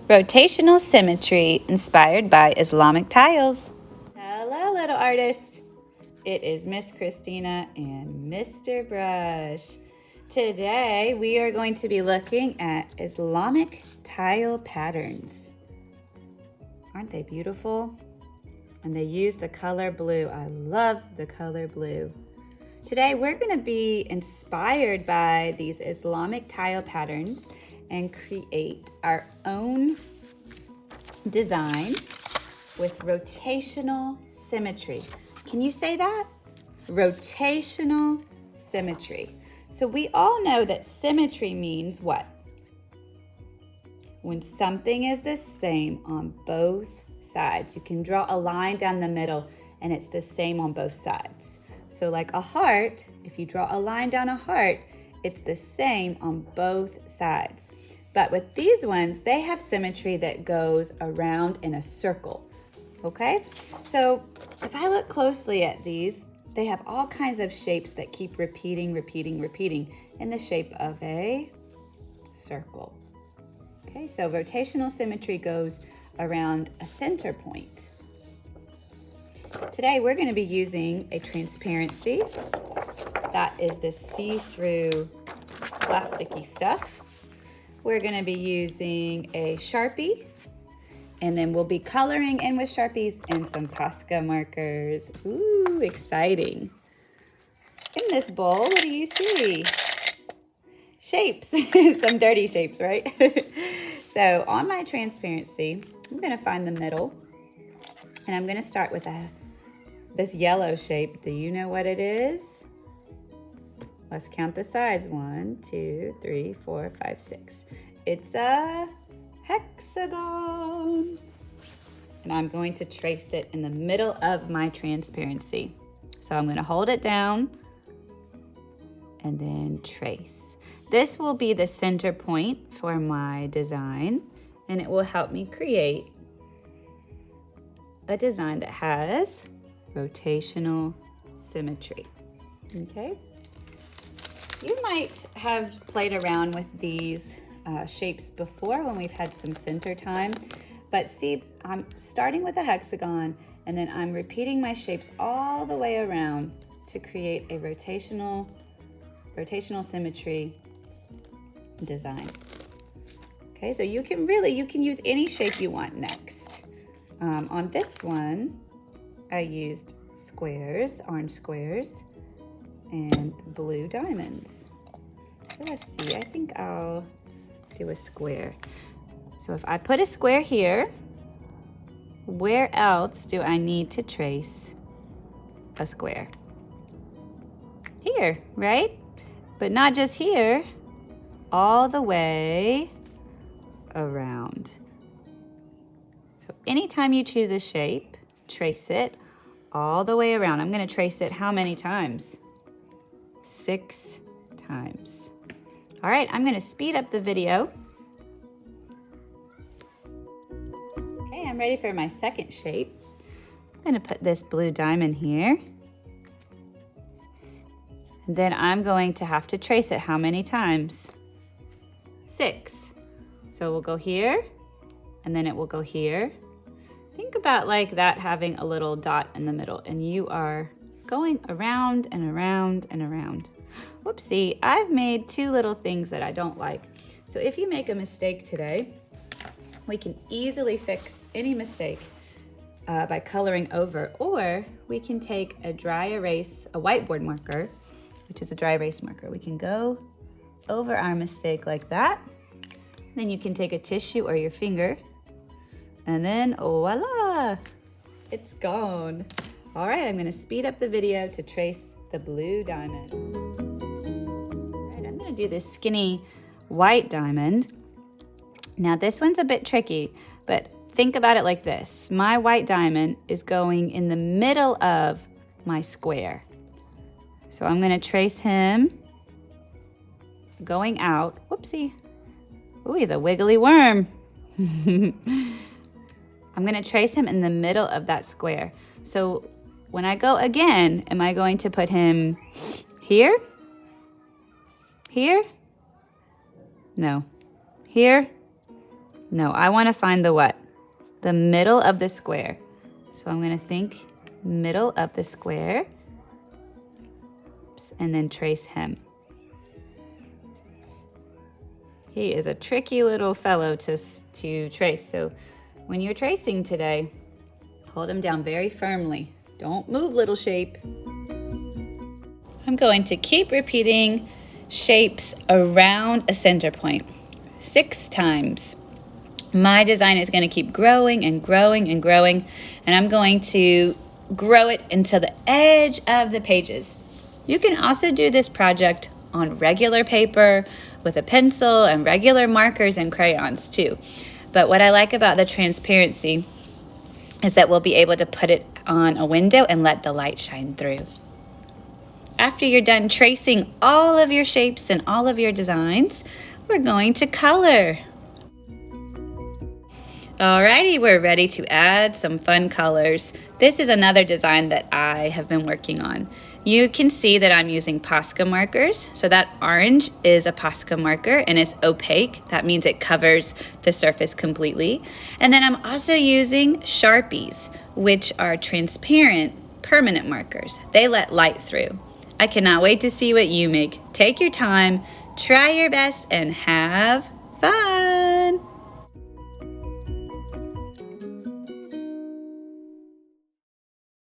Rotational Symmetry, inspired by Islamic tiles. Hello, little artist. It is Miss Christina and Mr. Brush. Today, we are going to be looking at Islamic tile patterns. Aren't they beautiful? And they use the color blue. I love the color blue. Today, we're going to be inspired by these Islamic tile patterns and create our own design with rotational symmetry. Can you say that? Rotational symmetry. So we all know that symmetry means what? When something is the same on both sides. You can draw a line down the middle and it's the same on both sides. So like a heart, if you draw a line down a heart, it's the same on both sides. But with these ones, they have symmetry that goes around in a circle, okay? So if I look closely at these, they have all kinds of shapes that keep repeating in the shape of a circle. Okay, so rotational symmetry goes around a center point. Today, we're gonna be using a transparency. That is this see-through plasticky stuff. We're gonna be using a Sharpie, and then we'll be coloring in with Sharpies and some Posca markers. Ooh, exciting. In this bowl, what do you see? Shapes, some dirty shapes, right? So on my transparency, I'm gonna find the middle, and I'm gonna start with this yellow shape. Do you know what it is? Let's count the sides. 1, 2, 3, 4, 5, 6. It's a hexagon. And I'm going to trace it in the middle of my transparency. So I'm going to hold it down and then trace. This will be the center point for my design, and it will help me create a design that has rotational symmetry. Okay? You might have played around with these shapes before when we've had some center time, but see, I'm starting with a hexagon and then I'm repeating my shapes all the way around to create a rotational symmetry design. Okay, so you can use any shape you want next. On this one, I used squares, orange squares, and blue diamonds. So let's see, I think I'll do a square. So if I put a square here, where else do I need to trace a square? Here, right? But not just here, all the way around. So anytime you choose a shape, trace it all the way around. I'm gonna trace it how many times? 6 times. All right, I'm gonna speed up the video. Okay, I'm ready for my second shape. I'm gonna put this blue diamond here. And then I'm going to have to trace it how many times? 6. So we'll go here, and then it will go here. Think about like that having a little dot in the middle, and you are going around and around and around. Whoopsie, I've made 2 little things that I don't like. So if you make a mistake today, we can easily fix any mistake by coloring over, or we can take a whiteboard marker, which is a dry erase marker. We can go over our mistake like that. Then you can take a tissue or your finger, and then voila, it's gone. All right, I'm gonna speed up the video to trace the blue diamond. All right, I'm gonna do this skinny white diamond. Now this one's a bit tricky, but think about it like this. My white diamond is going in the middle of my square. So I'm gonna trace him going out. Whoopsie. Ooh, he's a wiggly worm. I'm gonna trace him in the middle of that square. So when I go again, am I going to put him here? Here? No. Here? No, I want to find the what? The middle of the square. So I'm going to think middle of the square. Oops, and then trace him. He is a tricky little fellow to trace. So when you're tracing today, hold him down very firmly. Don't move, little shape. I'm going to keep repeating shapes around a center point 6 times. My design is going to keep growing and growing and growing, and I'm going to grow it until the edge of the pages. You can also do this project on regular paper with a pencil and regular markers and crayons too. But what I like about the transparency is that we'll be able to put it on a window and let the light shine through. After you're done tracing all of your shapes and all of your designs, we're going to color. Alrighty, we're ready to add some fun colors. This is another design that I have been working on. You can see that I'm using Posca markers. So that orange is a Posca marker and it's opaque. That means it covers the surface completely. And then I'm also using Sharpies, which are transparent, permanent markers. They let light through. I cannot wait to see what you make. Take your time, try your best, and have fun.